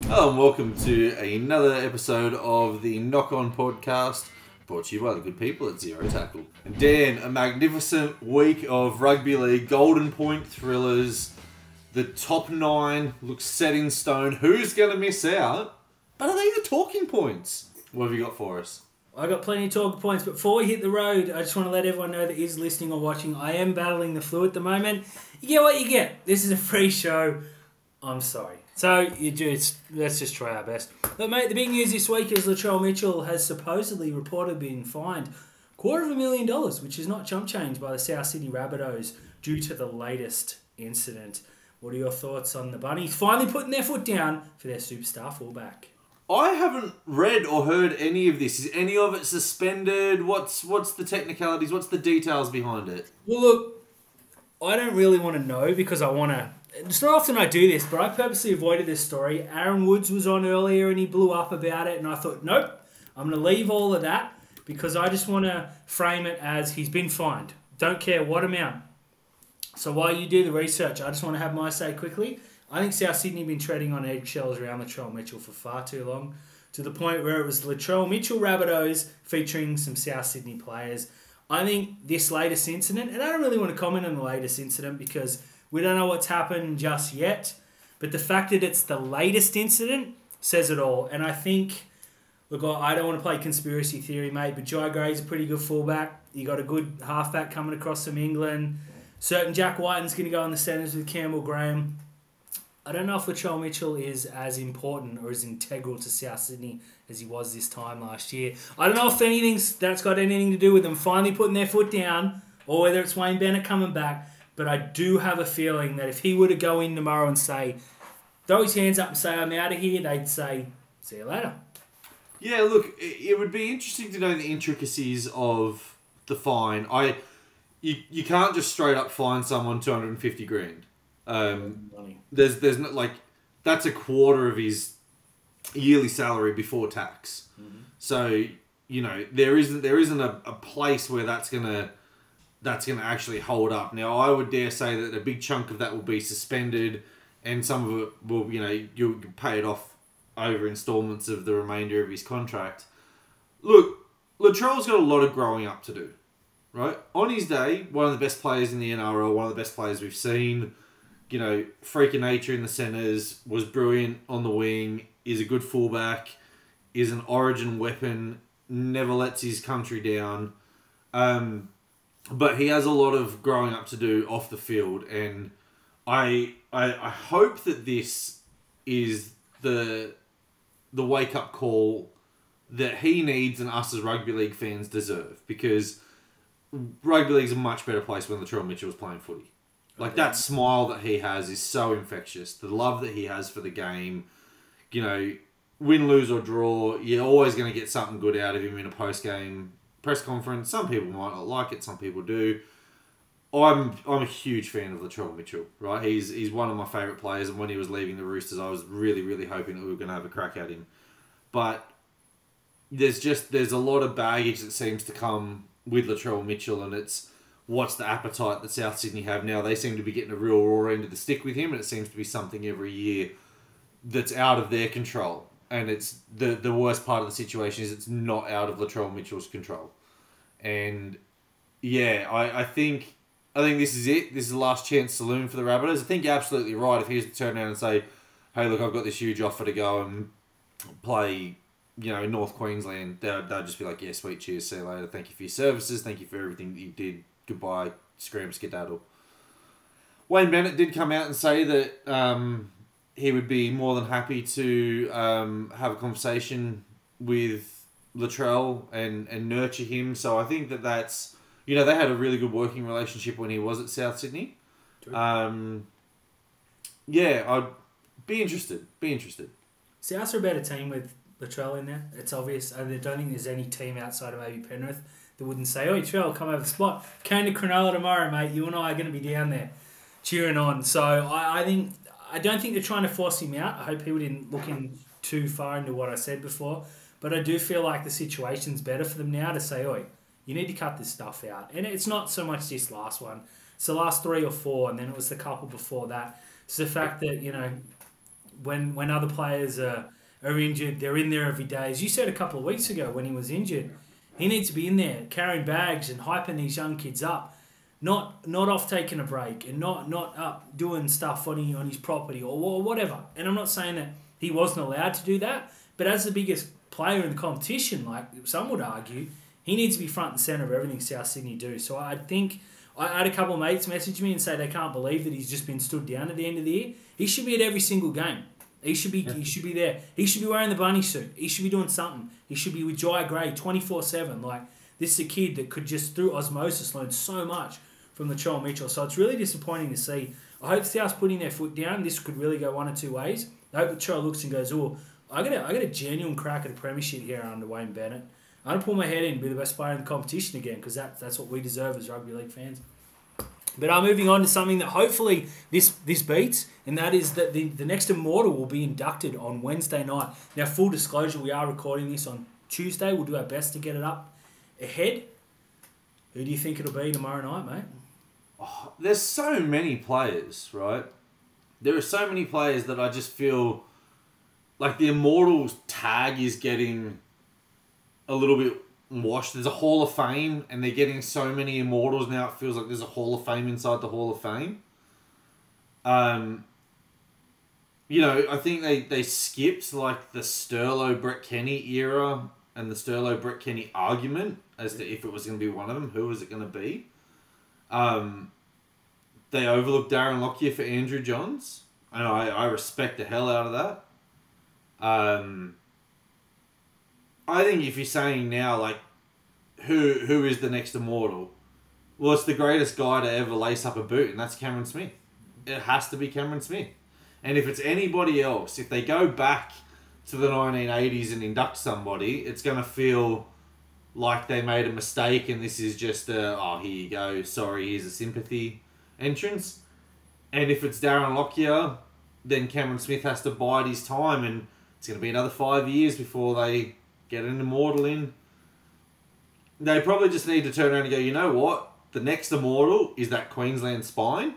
Hello and welcome to another episode of the Knock On podcast, brought to you by the good people at Zero Tackle. And Dan, a magnificent week of rugby league, golden point thrillers. The top 9 looks set in stone. Who's going to miss out? But are they the talking points? What have you got for us? I got plenty of talking points, but before we hit the road, I just want to let everyone know that is listening or watching, I am battling the flu at the moment. You get what you get. This is a free show. I'm sorry. So, let's just try our best. But mate, the big news this week is Latrell Mitchell has supposedly reported being fined $250,000, which is not chump change, by the South Sydney Rabbitohs due to the latest incident. What are your thoughts on the Bunnies finally putting their foot down for their superstar fullback? I haven't read or heard any of this. Is any of it suspended? What's the technicalities? What's the details behind it? Well, look, I don't really want to know because I want to... It's not often I do this, but I purposely avoided this story. Aaron Woods was on earlier and he blew up about it, and I thought, nope, I'm going to leave all of that because I just want to frame it as he's been fined. Don't care what amount. So while you do the research, I just want to have my say quickly. I think South Sydney have been treading on eggshells around Latrell Mitchell for far too long, to the point where it was Latrell Mitchell Rabbitohs featuring some South Sydney players. I think this latest incident, and I don't really want to comment on the latest incident because we don't know what's happened just yet, but the fact that it's the latest incident says it all. And I think, look, I don't want to play conspiracy theory, mate, but Jai Gray's a pretty good fullback. You got a good halfback coming across from England. Certain Jack Whiten's going to go in the centres with Campbell Graham. I don't know if Latrell Mitchell is as important or as integral to South Sydney as he was this time last year. I don't know if that's got anything to do with them finally putting their foot down or whether it's Wayne Bennett coming back. But I do have a feeling that if he were to go in tomorrow and say, throw his hands up and say, I'm out of here, they'd say, see you later. Yeah, look, it would be interesting to know the intricacies of the fine. You can't just straight up fine someone 250 grand. There's not, like, that's a quarter of his yearly salary before tax. Mm-hmm. So, you know, there isn't a place where that's gonna actually hold up. Now, I would dare say that a big chunk of that will be suspended, and some of it will, you know, you'll pay it off over installments of the remainder of his contract. Look, Latrell's got a lot of growing up to do, right? On his day, one of the best players in the NRL, one of the best players we've seen, you know, freak of nature in the centres, was brilliant on the wing, is a good fullback, is an origin weapon, never lets his country down. But he has a lot of growing up to do off the field, and I hope that this is the wake-up call that he needs and us as rugby league fans deserve, because rugby league's a much better place when Latrell Mitchell was playing footy. Like, that smile that he has is so infectious. The love that he has for the game, you know, win, lose or draw, you're always going to get something good out of him in a post-game press conference. Some people might not like it, some people do. I'm a huge fan of Latrell Mitchell, right? He's one of my favourite players, and when he was leaving the Roosters, I was really, really hoping that we were going to have a crack at him. But there's a lot of baggage that seems to come with Latrell Mitchell, and it's what's the appetite that South Sydney have now. They seem to be getting a real raw end of the stick with him, and it seems to be something every year that's out of their control. And it's the worst part of the situation is it's not out of Latrell Mitchell's control. And yeah, I think this is it. This is the last chance saloon for the Rabbitohs. I think you're absolutely right. If he was to turn around and say, hey, look, I've got this huge offer to go and play, you know, in North Queensland, they'd just be like, yeah, sweet, cheers, see you later. Thank you for your services. Thank you for everything that you did. Goodbye, scram, skedaddle. Wayne Bennett did come out and say that he would be more than happy to have a conversation with Latrell and nurture him. So I think that's, you know, they had a really good working relationship when he was at South Sydney. Yeah, I'd be interested. Souths are a better team with Latrell in there. It's obvious. I don't think there's any team outside of maybe Penrith that wouldn't say, oh, Latrell, come over the spot. Came to Cronulla tomorrow, mate. You and I are going to be down there cheering on. So I don't think they're trying to force him out. I hope people didn't look in too far into what I said before. But I do feel like the situation's better for them now to say, oi, you need to cut this stuff out. And it's not so much this last one. It's the last 3 or 4, and then it was the couple before that. It's the fact that, you know, when other players are injured, they're in there every day. As you said a couple of weeks ago when he was injured, he needs to be in there carrying bags and hyping these young kids up, not off taking a break and not up doing stuff on his property or whatever. And I'm not saying that he wasn't allowed to do that, but as the biggest player in the competition, like some would argue, he needs to be front and centre of everything South Sydney do. So I think I had a couple of mates message me and say they can't believe that he's just been stood down at the end of the year. He should be at every single game. He should be there. He should be wearing the bunny suit. He should be doing something. He should be with Jai Gray 24/7. Like, this is a kid that could just, through osmosis, learn so much from Latrell Mitchell. So it's really disappointing to see. I hope South's putting their foot down. This could really go one or two ways. I hope Latrell looks and goes, oh, I got a genuine crack at a premiership here under Wayne Bennett. I'm going to pull my head in and be the best player in the competition again, because that's what we deserve as rugby league fans. But I'm moving on to something that hopefully this beats, and that is that the next Immortal will be inducted on Wednesday night. Now, full disclosure, we are recording this on Tuesday. We'll do our best to get it up ahead. Who do you think it'll be tomorrow night, mate? Oh, there's so many players, right? There are so many players that I just feel like the Immortals tag is getting a little bit washed. There's a Hall of Fame, and they're getting so many Immortals now. It feels like there's a Hall of Fame inside the Hall of Fame. You know, I think they skipped like the Sterlo Brett Kenny era and the Sterlo Brett Kenny argument as to if it was going to be one of them, who was it going to be. They overlooked Darren Lockyer for Andrew Johns, and I respect the hell out of that. I think if you're saying now, like, who is the next Immortal? Well, it's the greatest guy to ever lace up a boot, and that's Cameron Smith. It has to be Cameron Smith. And if it's anybody else, if they go back to the 1980s and induct somebody, it's going to feel like they made a mistake and this is just here you go, sorry, here's a sympathy entrance. And if it's Darren Lockyer, then Cameron Smith has to bide his time, and it's going to be another 5 years before they get an Immortal in. They probably just need to turn around and go, you know what? The next Immortal is that Queensland spine.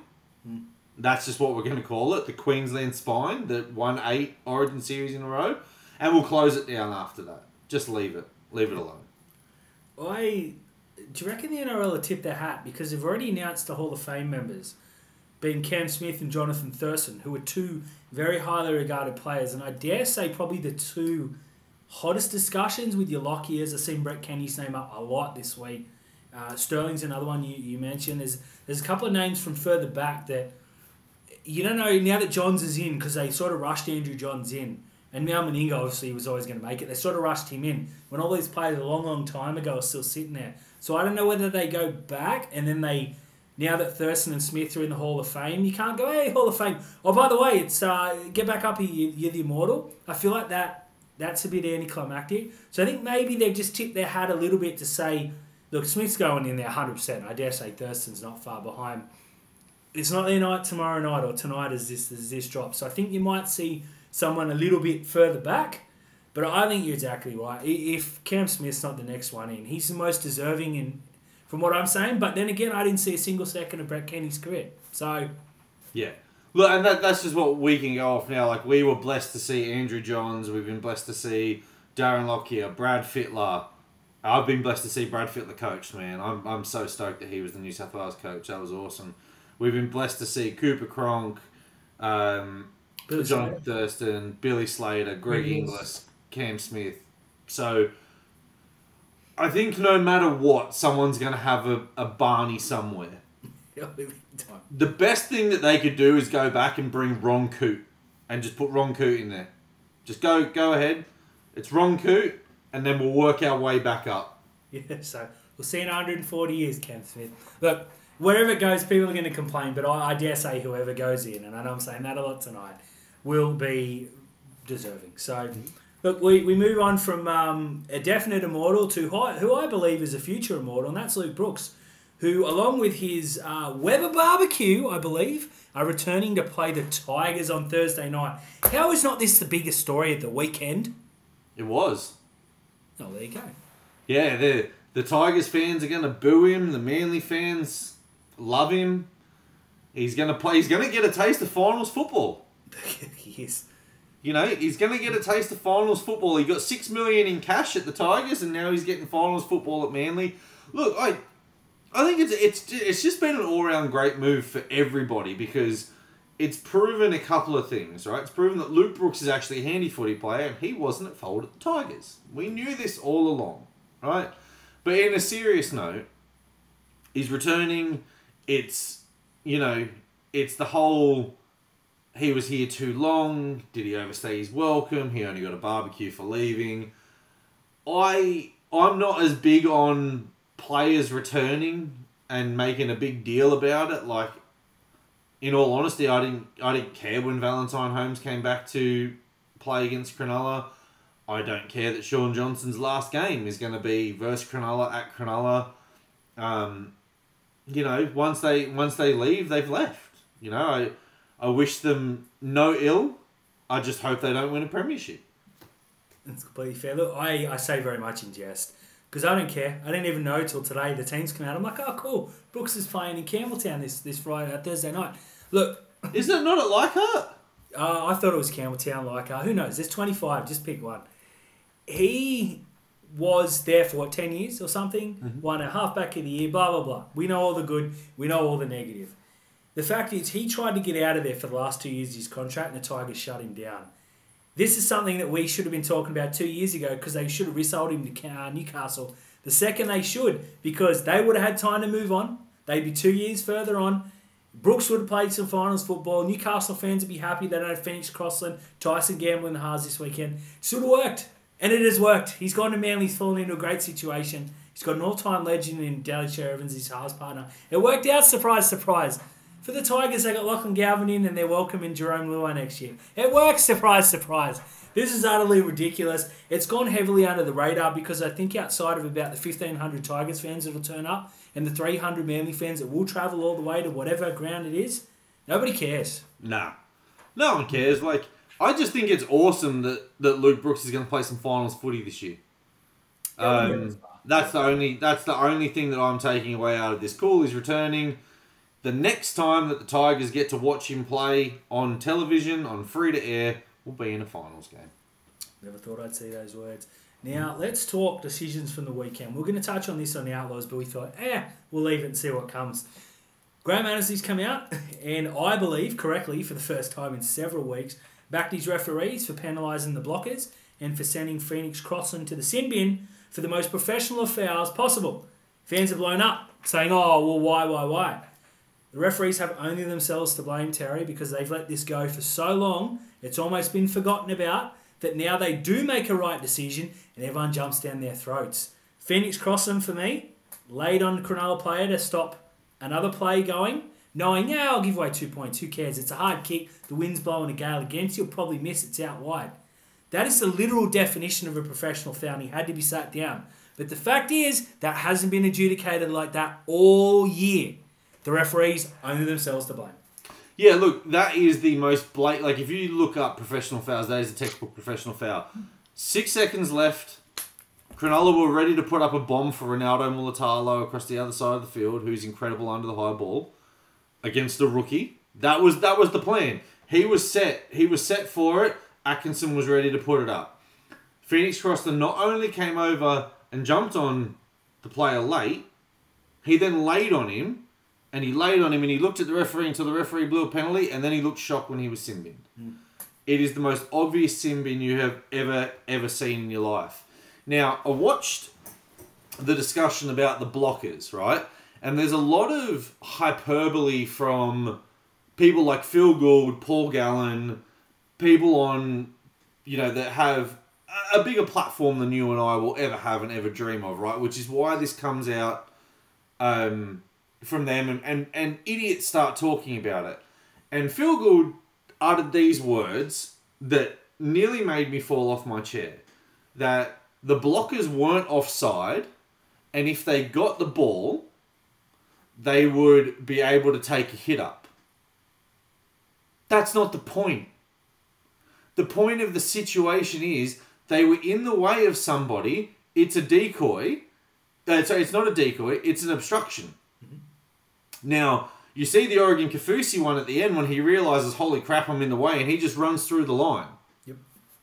That's just what we're going to call it. The Queensland spine that won 8 Origin series in a row. And we'll close it down after that. Just leave it. Leave it alone. Do you reckon the NRL will tip their hat? Because they've already announced the Hall of Fame members, being Cam Smith and Jonathan Thurston, who are two very highly regarded players. And I dare say probably the two hottest discussions with your Lockyers. I've seen Brett Kenny's name up a lot this week. Sterling's another one you mentioned. There's a couple of names from further back that you don't know now that Johns is in, because they sort of rushed Andrew Johns in. And now Meninga obviously was always going to make it. They sort of rushed him in when all these players a long time ago are still sitting there. So I don't know whether they go back and then now that Thurston and Smith are in the Hall of Fame, you can't go, hey, Hall of Fame. Oh, by the way, it's get back up here, you're the Immortal. I feel like that's a bit anticlimactic. So I think maybe they've just tipped their hat a little bit to say, look, Smith's going in there 100%. I dare say Thurston's not far behind. It's not their night tomorrow night or tonight as this drops. So I think you might see someone a little bit further back. But I think you're exactly right. If Cam Smith's not the next one in, he's the most deserving from what I'm saying. But then again, I didn't see a single second of Brett Kenny's career. So, yeah. Look, and that's just what we can go off now. Like, we were blessed to see Andrew Johns. We've been blessed to see Darren Lockyer, Brad Fittler. I've been blessed to see Brad Fittler coach, man. I'm so stoked that he was the New South Wales coach. That was awesome. We've been blessed to see Cooper Cronk, John Thurston, Billy Slater, Greg Inglis, Cam Smith. So I think no matter what, someone's going to have a Barney somewhere. The best thing that they could do is go back and bring Ron Coote and just put Ron Coote in there. Just go ahead. It's Ron Coote, and then we'll work our way back up. Yeah, so we'll see in 140 years, Cam Smith. Look, wherever it goes, people are going to complain, but I dare say whoever goes in, and I know I'm saying that a lot tonight, will be deserving. So, look, we move on from a definite Immortal to who I believe is a future Immortal, and that's Luke Brooks, who, along with his Weber Barbecue, I believe, are returning to play the Tigers on Thursday night. How is not this the biggest story of the weekend? It was. Oh, there you go. Yeah, the Tigers fans are going to boo him. The Manly fans love him. He's going to play. He's going to get a taste of finals football. He is. You know, he's going to get a taste of finals football. He got $6 million in cash at the Tigers, and now he's getting finals football at Manly. Look, I think it's just been an all-round great move for everybody because it's proven a couple of things, right? It's proven that Luke Brooks is actually a handy footy player, and he wasn't at fault at the Tigers. We knew this all along, right? But in a serious note, he's returning. It's, you know, it's the whole... He was here too long. Did he overstay his welcome? He only got a barbecue for leaving. I'm not as big on players returning and making a big deal about it. Like, in all honesty, I didn't care when Valentine Holmes came back to play against Cronulla. I don't care that Sean Johnson's last game is going to be versus Cronulla at Cronulla. You know, once they leave, they've left. You know, I wish them no ill. I just hope they don't win a premiership. That's completely fair. Look, I say very much in jest because I don't care. I didn't even know till today the teams come out. I'm like, oh, cool. Brooks is playing in Campbelltown this Friday, Thursday night. Look. Isn't it not at Leichhardt? I thought it was Campbelltown, Leichhardt. Who knows? There's 25. Just pick one. He was there for, 10 years or something? Mm-hmm. Won a halfback of the year, blah, blah, blah. We know all the good. We know all the negative. The fact is, he tried to get out of there for the last 2 years of his contract, and the Tigers shut him down. This is something that we should have been talking about 2 years ago because they should have resold him to Newcastle the second they should because they would have had time to move on. They'd be 2 years further on. Brooks would have played some finals football. Newcastle fans would be happy they don't have Phoenix Crossland, Tyson Gamble in the halves this weekend. Should have worked. And it has worked. He's gone to Manly. He's fallen into a great situation. He's got an all-time legend in Daly Evans, his halves partner. It worked out, surprise, surprise. For the Tigers, they got Lachlan Galvin in and they're welcoming Jerome Luai next year. It works, surprise, surprise. This is utterly ridiculous. It's gone heavily under the radar because I think outside of about the 1,500 Tigers fans that will turn up and the 300 Manly fans that will travel all the way to whatever ground it is, nobody cares. Nah. No one cares. Like, I just think it's awesome that Luke Brooks is going to play some finals footy this year. That's the only thing that I'm taking away out of this. Cool, he's returning. The next time that the Tigers get to watch him play on television, on free-to-air, will be in a finals game. Never thought I'd see those words. Now, let's talk decisions from the weekend. We're going to touch on this on the Outlaws, but we thought, we'll leave it and see what comes. Graham Annesley's come out, and I believe, correctly, for the first time in several weeks, backed his referees for penalising the blockers and for sending Phoenix Crossland to the sin bin for the most professional of fouls possible. Fans have blown up, saying, oh, well, why? The referees have only themselves to blame, Terry, because they've let this go for so long, it's almost been forgotten about, that now they do make a right decision and everyone jumps down their throats. Phoenix Crossland, for me, laid on Cronulla player to stop another play going, knowing, I'll give away 2 points, who cares? It's a hard kick, the wind's blowing a gale against you, you'll probably miss, it's out wide. That is the literal definition of a professional foul, and he had to be sat down. But the fact is, that hasn't been adjudicated like that all year. The referees only themselves to blame. Yeah, look, that is the most blatant... Like, if you look up professional fouls, that is a textbook professional foul. 6 seconds left. Cronulla were ready to put up a bomb for Ronaldo Mulatalo across the other side of the field, who's incredible under the high ball, against a rookie. That was the plan. He was set for it. Atkinson was ready to put it up. Phoenix Crossland not only came over and jumped on the player late, he then laid on him, and he looked at the referee until the referee blew a penalty, and then he looked shocked when he was sin binned. It is the most obvious sin bin you have ever seen in your life. Now, I watched the discussion about the blockers, right? And there's a lot of hyperbole from people like Phil Gould, Paul Gallen, people on, that have a bigger platform than you and I will ever have and ever dream of, right? Which is why this comes out from them, and idiots start talking about it. And Phil Gould uttered these words that nearly made me fall off my chair. That the blockers weren't offside, and if they got the ball, they would be able to take a hit up. That's not the point. The point of the situation is they were in the way of somebody. It's a decoy. So it's not a decoy. It's an obstruction. Now, you see the Oregon Kaufusi one at the end when he realises, holy crap, I'm in the way, and he just runs through the line. Yep.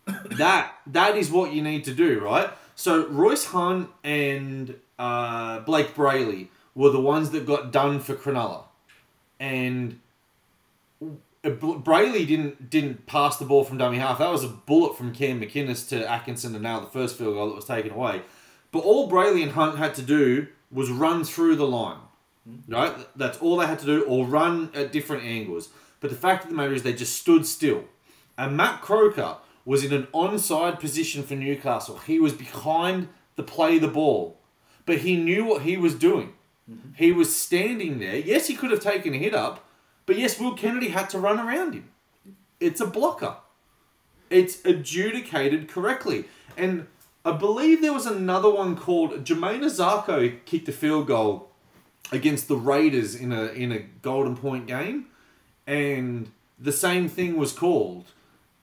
That is what you need to do, right? So Royce Hunt and Blake Brayley were the ones that got done for Cronulla, and Brayley didn't pass the ball from dummy half. That was a bullet from Cam McInnes to Atkinson to nail the first field goal that was taken away. But all Brayley and Hunt had to do was run through the line. Right? That's all they had to do, or run at different angles. But the fact of the matter is they just stood still. And Matt Croker was in an onside position for Newcastle. He was behind the play the ball. But he knew what he was doing. Mm-hmm. He was standing there. Yes, he could have taken a hit up. But yes, Will Kennedy had to run around him. It's a blocker. It's adjudicated correctly. And I believe there was another one called... Jermaine Azarko kicked a field goal against the Raiders in a Golden Point game. And the same thing was called.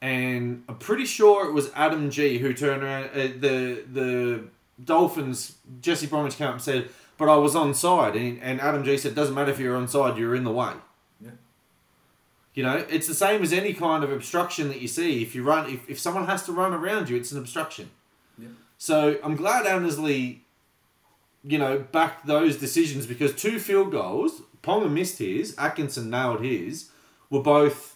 And I'm pretty sure it was Adam G who turned around... the Dolphins, Jesse Bromwich came up and said, but I was onside. And Adam G said, doesn't matter if you're onside, you're in the way. Yeah. You know, it's the same as any kind of obstruction that you see. If you run, if someone has to run around you, it's an obstruction. Yeah. So I'm glad Annesley, backed those decisions, because 2 field goals, Ponga missed his, Atkinson nailed his, were both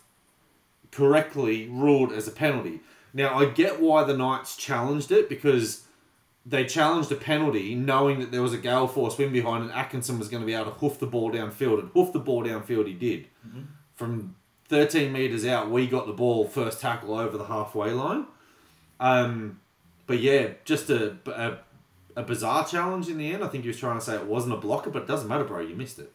correctly ruled as a penalty. Now, I get why the Knights challenged it, because they challenged a penalty knowing that there was a gale force wind behind and Atkinson was going to be able to hoof the ball downfield. And hoof the ball downfield he did. Mm-hmm. From 13 metres out, we got the ball first tackle over the halfway line. But yeah, just a bizarre challenge in the end. I think he was trying to say it wasn't a blocker, but it doesn't matter, bro. You missed it.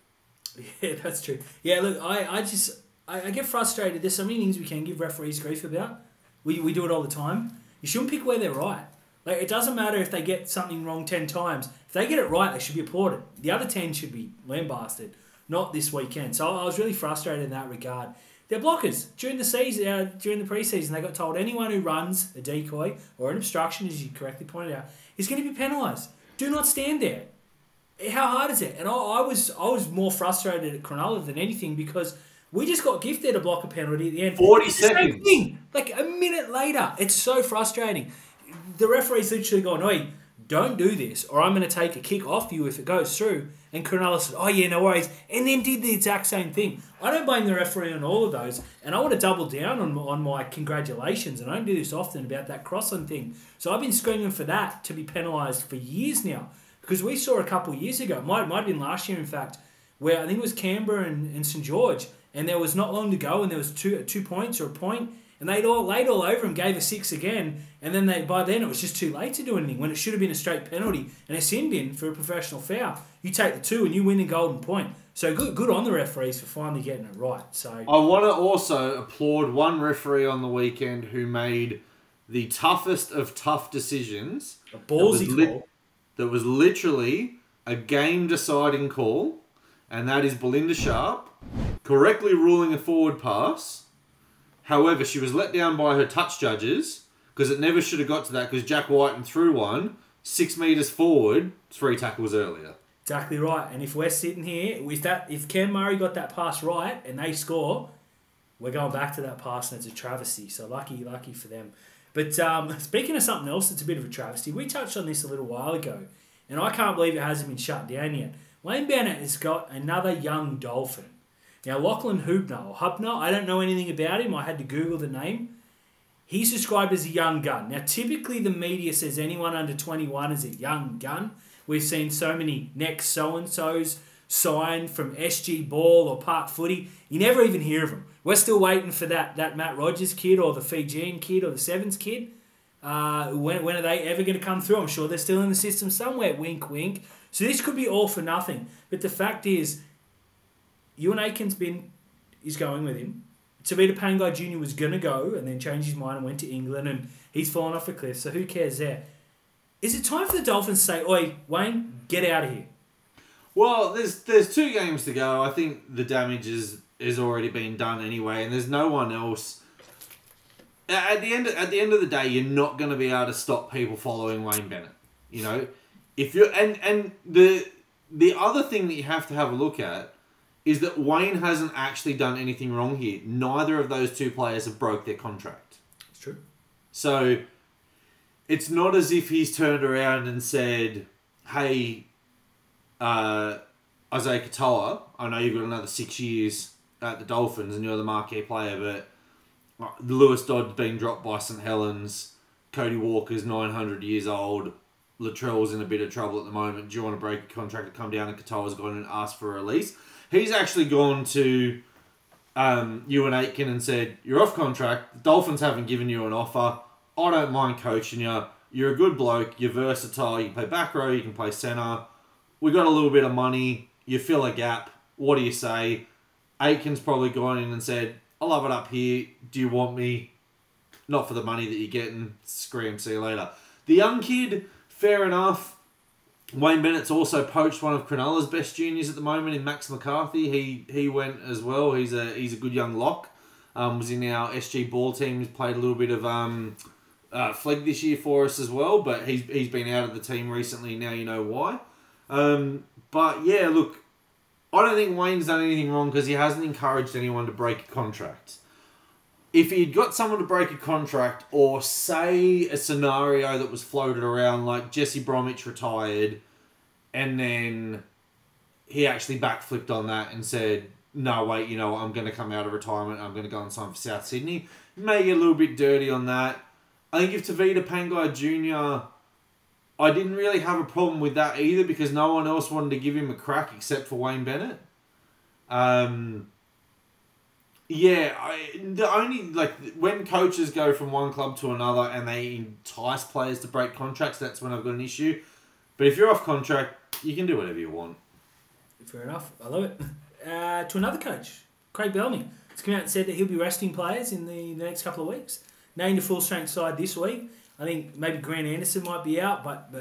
Yeah, that's true. Yeah, look, I get frustrated. There's so many things we can give referees grief about. We do it all the time. You shouldn't pick where they're right. Like, it doesn't matter if they get something wrong 10 times. If they get it right, they should be applauded. The other 10 should be lambasted, not this weekend. So I was really frustrated in that regard. They're blockers. During the season, during the preseason, they got told anyone who runs a decoy or an obstruction, as you correctly pointed out, is going to be penalised. Do not stand there. How hard is it? And I was more frustrated at Cronulla than anything, because we just got gifted a blocker penalty at the end. 40 seconds. Same thing. Like a minute later. It's so frustrating. The referee's literally going, "Oi, don't do this, or I'm going to take a kick off you if it goes through." And Cronulla said, "Oh yeah, no worries," and then did the exact same thing. I don't blame the referee on all of those, and I want to double down on my congratulations, and I don't do this often, about that Crossland thing. So I've been screaming for that to be penalised for years now, because we saw a couple of years ago, it might have been last year in fact, where I think it was Canberra and St George, and there was not long to go, and there was two points or a point, and they laid all over him, gave a 6 again, and then by then it was just too late to do anything, when it should have been a straight penalty and a sin bin for a professional foul. You take the 2 and you win the golden point. So good on the referees for finally getting it right. So I want to also applaud one referee on the weekend who made the toughest of tough decisions. A ballsy call. That was literally a game-deciding call, and that is Belinda Sharp correctly ruling a forward pass. However, she was let down by her touch judges, because it never should have got to that, because Jack Whiten threw one 6 metres forward, 3 tackles earlier. Exactly right. And if we're sitting here, if Cam Murray got that pass right and they score, we're going back to that pass, and it's a travesty. So lucky for them. But speaking of something else that's a bit of a travesty, we touched on this a little while ago, and I can't believe it hasn't been shut down yet. Wayne Bennett has got another young Dolphin. Now, Lachlan Hubner, I don't know anything about him. I had to Google the name. He's described as a young gun. Now, typically the media says anyone under 21 is a young gun. We've seen so many next so-and-sos signed from SG Ball or Park Footy. You never even hear of them. We're still waiting for that Matt Rogers kid or the Fijian kid or the Sevens kid. When are they ever going to come through? I'm sure they're still in the system somewhere. Wink, wink. So this could be all for nothing. But the fact is, Ewan Aiken's is going with him. Tavita Pangai Jr. was going to go and then changed his mind and went to England, and he's fallen off a cliff, so who cares there? Is it time for the Dolphins to say, "Oi, Wayne, get out of here"? Well, there's 2 games to go. I think the damage is already been done anyway, and there's no one else. At the end of the day, you're not going to be able to stop people following Wayne Bennett. You know, if you're and the other thing that you have to have a look at is that Wayne hasn't actually done anything wrong here. Neither of those 2 players have broke their contract. It's true. So it's not as if he's turned around and said, hey, Isaiah Katoa, I know you've got another 6 years at the Dolphins and you're the marquee player, but Lewis Dodd's been dropped by St. Helens, Cody Walker's 900 years old, Latrell's in a bit of trouble at the moment. Do you want to break a contract to come down? And Katoa's gone and asked for a release. He's actually gone to Ewan Aitken and said, you're off contract. The Dolphins haven't given you an offer. I don't mind coaching you. You're a good bloke. You're versatile. You can play back row. You can play centre. We got a little bit of money. You fill a gap. What do you say? Aitken's probably gone in and said, I love it up here. Do you want me? Not for the money that you're getting. Scream. See you later. The young kid... Fair enough. Wayne Bennett's also poached one of Cronulla's best juniors at the moment in Max McCarthy. He went as well. He's a good young lock. Was in our SG ball team. He's played a little bit of flag this year for us as well. But he's been out of the team recently. Now you know why. But yeah, look, I don't think Wayne's done anything wrong because he hasn't encouraged anyone to break a contract. If he'd got someone to break a contract, or say a scenario that was floated around, like Jesse Bromwich retired, and then he actually backflipped on that and said, no, wait, you know, I'm going to come out of retirement, I'm going to go and sign for South Sydney, may get a little bit dirty on that. I think if Tavita Pangai Jr., I didn't really have a problem with that either because no one else wanted to give him a crack except for Wayne Bennett. Yeah, the only, like, when coaches go from one club to another and they entice players to break contracts, that's when I've got an issue. But if you're off contract, you can do whatever you want. Fair enough. I love it. To another coach, Craig Bellamy. He's come out and said that he'll be resting players in the next couple of weeks. Named a full-strength side this week. I think maybe Grant Anderson might be out, but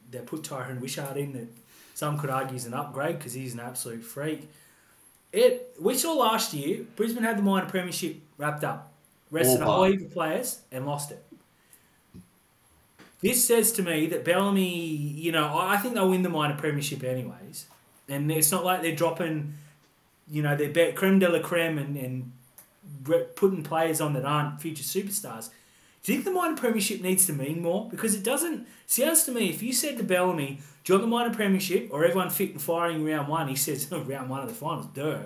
they put Tyrone Wishart in that some could argue is an upgrade because he's an absolute freak. We saw last year, Brisbane had the minor premiership wrapped up, rested a whole heap of players and lost it. This says to me that Bellamy, you know, I think they'll win the minor premiership anyways. And it's not like they're dropping, you know, their creme de la creme and putting players on that aren't future superstars. Do you think the minor premiership needs to mean more? Because it doesn't. Sounds to me, if you said to Bellamy, do you want the minor premiership or everyone fit and firing round one? He says, round one of the finals, duh.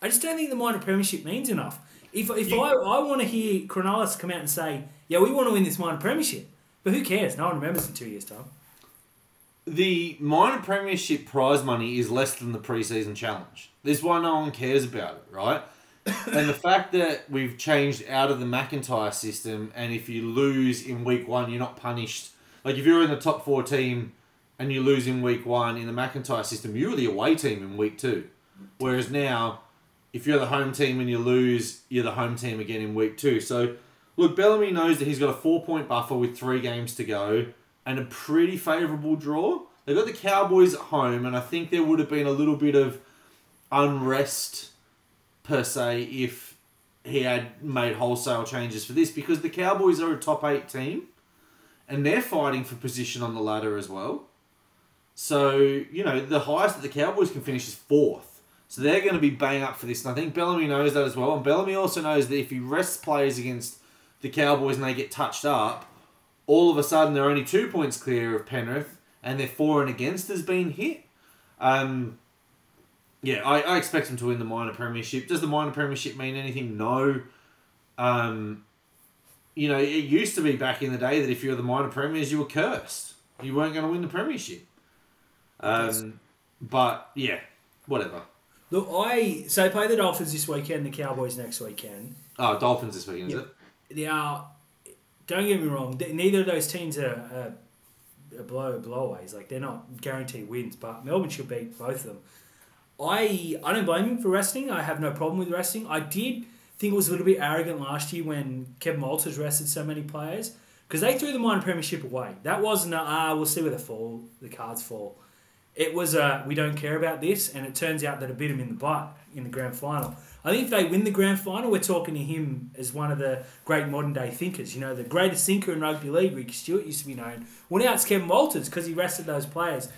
I just don't think the minor premiership means enough. If I want to hear Cronulla come out and say, yeah, we want to win this minor premiership, but who cares? No one remembers in 2 years' time. The minor premiership prize money is less than the preseason challenge. This is why no one cares about it, right? And the fact that we've changed out of the McIntyre system, and if you lose in week one, you're not punished. Like if you're in the top 4 team and you lose in week one in the McIntyre system, you're the away team in week 2. Whereas now, if you're the home team and you lose, you're the home team again in week 2. So, look, Bellamy knows that he's got a 4-point buffer with 3 games to go and a pretty favourable draw. They've got the Cowboys at home, and I think there would have been a little bit of unrest per se if he had made wholesale changes for this, because the Cowboys are a top 8 team and they're fighting for position on the ladder as well. So, you know, the highest that the Cowboys can finish is 4th. So they're going to be bang up for this. And I think Bellamy knows that as well. And Bellamy also knows that if he rests players against the Cowboys and they get touched up, all of a sudden they're only 2 points clear of Penrith and their for and against has been hit. Yeah, I expect them to win the minor premiership. Does the minor premiership mean anything? No. You know, it used to be back in the day that if you were the minor premiers, you were cursed. You weren't going to win the premiership. But, yeah, whatever. Look, so they play the Dolphins this weekend, the Cowboys next weekend. Oh, Dolphins this weekend, is it? They are, don't get me wrong, neither of those teams are blowaways. Like, they're not guaranteed wins, but Melbourne should beat both of them. I don't blame him for resting. I have no problem with resting. I did think it was a little bit arrogant last year when Kevin Walters rested so many players because they threw the minor premiership away. That wasn't we'll see where the cards fall. It was we don't care about this, and it turns out that it bit him in the butt in the grand final. I think if they win the grand final, we're talking to him as one of the great modern day thinkers. You know, the greatest thinker in rugby league, Ricky Stewart used to be known. Well, now it's Kevin Walters because he rested those players.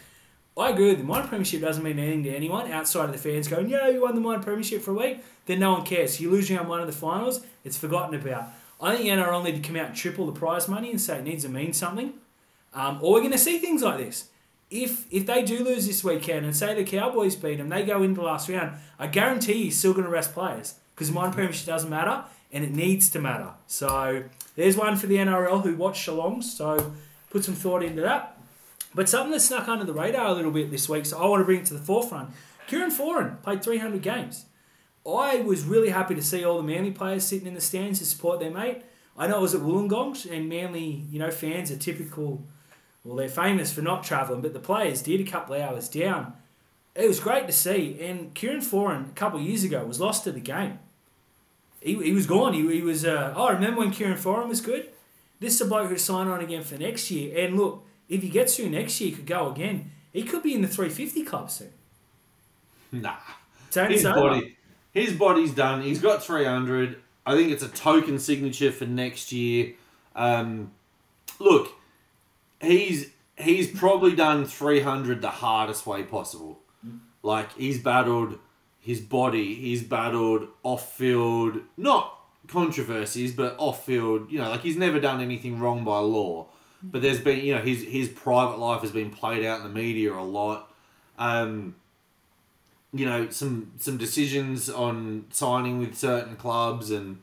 I agree with you. Minor premiership doesn't mean anything to anyone outside of the fans going, yeah, you won the minor premiership for a week. Then no one cares. So you lose round one of the finals, it's forgotten about. I think the NRL need to come out and triple the prize money and say it needs to mean something. Or we're going to see things like this. If they do lose this weekend and say the Cowboys beat them, they go into the last round, I guarantee you're still going to rest players because minor premiership doesn't matter and it needs to matter. So there's one for the NRL who watch Geelong, so put some thought into that. But something that snuck under the radar a little bit this week, so I want to bring it to the forefront. Kieran Foran played 300 games. I was really happy to see all the Manly players sitting in the stands to support their mate. I know it was at Wollongong, and Manly, fans are typical. Well, they're famous for not travelling, but the players did a couple of hours down. It was great to see. And Kieran Foran, a couple of years ago, was lost to the game. He was gone. He was. I remember when Kieran Foran was good. This is a bloke who signed on again for next year. And look, if he gets through next year, he could go again. He could be in the 350 club soon. Nah. His body's done. He's got 300. I think it's a token signature for next year. Look, he's probably done 300 the hardest way possible. Like, he's battled his body. He's battled off-field, not controversies, but off-field. He's never done anything wrong by law. But there's been, his private life has been played out in the media a lot. Some decisions on signing with certain clubs and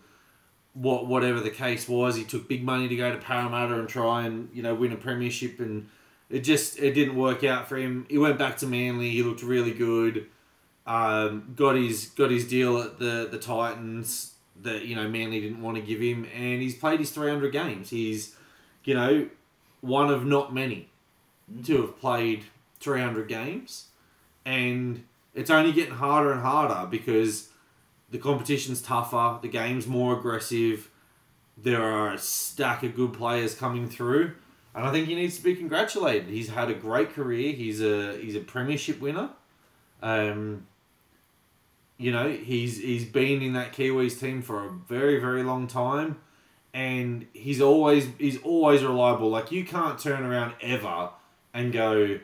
whatever the case was. He took big money to go to Parramatta and try and, win a premiership, and it didn't work out for him. He went back to Manly. He looked really good. Got his deal at the Titans that, Manly didn't want to give him, and he's played his 300 games. He's, one of not many to have played 300 games, and it's only getting harder and harder because the competition's tougher, the game's more aggressive, there are a stack of good players coming through, and I think he needs to be congratulated. He's had a great career. He's a premiership winner. He's been in that Kiwis team for a very, very long time, and he's always reliable. Like, you can't turn around ever and go,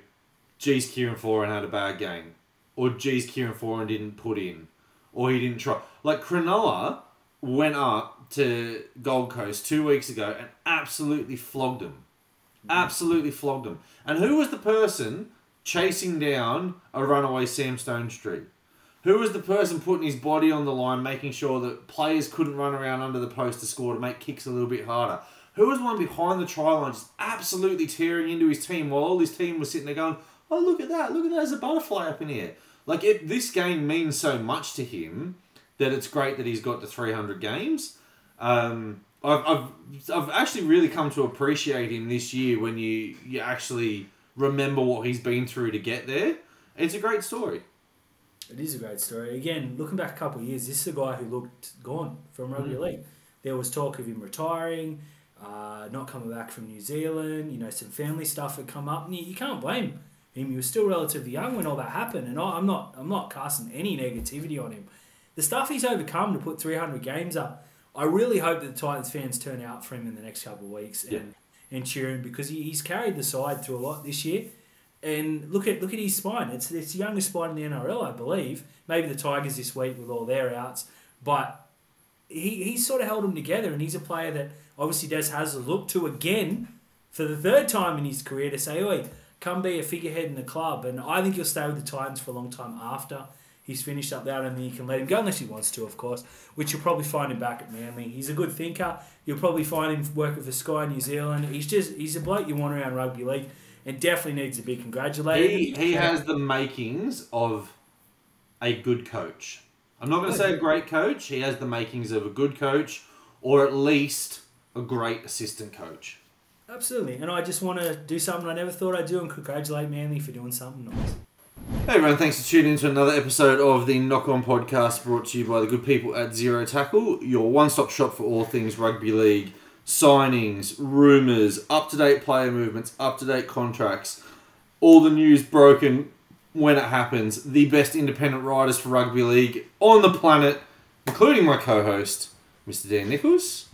geez, Kieran Foran had a bad game. Or, geez, Kieran Foran didn't put in. Or he didn't try. Like, Cronulla went up to Gold Coast 2 weeks ago and absolutely flogged them. Absolutely flogged them. And who was the person chasing down a runaway Sam Stone Street? Who was the person putting his body on the line, making sure that players couldn't run around under the post to score to make kicks a little bit harder? Who was the one behind the try line just absolutely tearing into his team while all his team was sitting there going, oh, look at that, there's a butterfly up in here. Like, this game means so much to him that it's great that he's got the 300 games. I've actually really come to appreciate him this year when you actually remember what he's been through to get there. It's a great story. It is a great story. Again, looking back a couple of years, this is a guy who looked gone from rugby league. There was talk of him retiring, not coming back from New Zealand. Some family stuff had come up, and you can't blame him. He was still relatively young when all that happened, and I'm not casting any negativity on him. The stuff he's overcome to put 300 games up, I really hope that the Titans fans turn out for him in the next couple of weeks and cheer him, because he's carried the side through a lot this year. And look at his spine. It's the youngest spine in the NRL, I believe. Maybe the Tigers this week with all their outs, but he's sort of held them together, and he's a player that obviously Des has looked to again for the third time in his career to say, oi, come be a figurehead in the club. And I think he'll stay with the Titans for a long time after he's finished up there, and then you can let him go, unless he wants to, of course, which you'll probably find him back at Manly. He's a good thinker. You'll probably find him working for Sky New Zealand. He's a bloke you want around rugby league, and definitely needs to be congratulated. He has the makings of a good coach. I'm not going to say a great coach. He has the makings of a good coach, or at least a great assistant coach. Absolutely. And I just want to do something I never thought I'd do and congratulate Manly for doing something nice. Hey everyone, thanks for tuning in to another episode of the Knock On Podcast, brought to you by the good people at Zero Tackle, your one-stop shop for all things rugby league. Signings, rumours, up-to-date player movements, up-to-date contracts, all the news broken when it happens. The best independent writers for rugby league on the planet, including my co-host, Mr. Dan Nichols.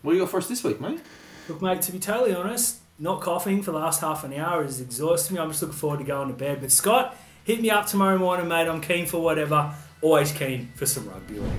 What do you got for us this week, mate? Look, mate, to be totally honest, not coughing for the last half an hour has exhausted me. I'm just looking forward to going to bed. But Scott, hit me up tomorrow morning, mate. I'm keen for whatever. Always keen for some rugby league.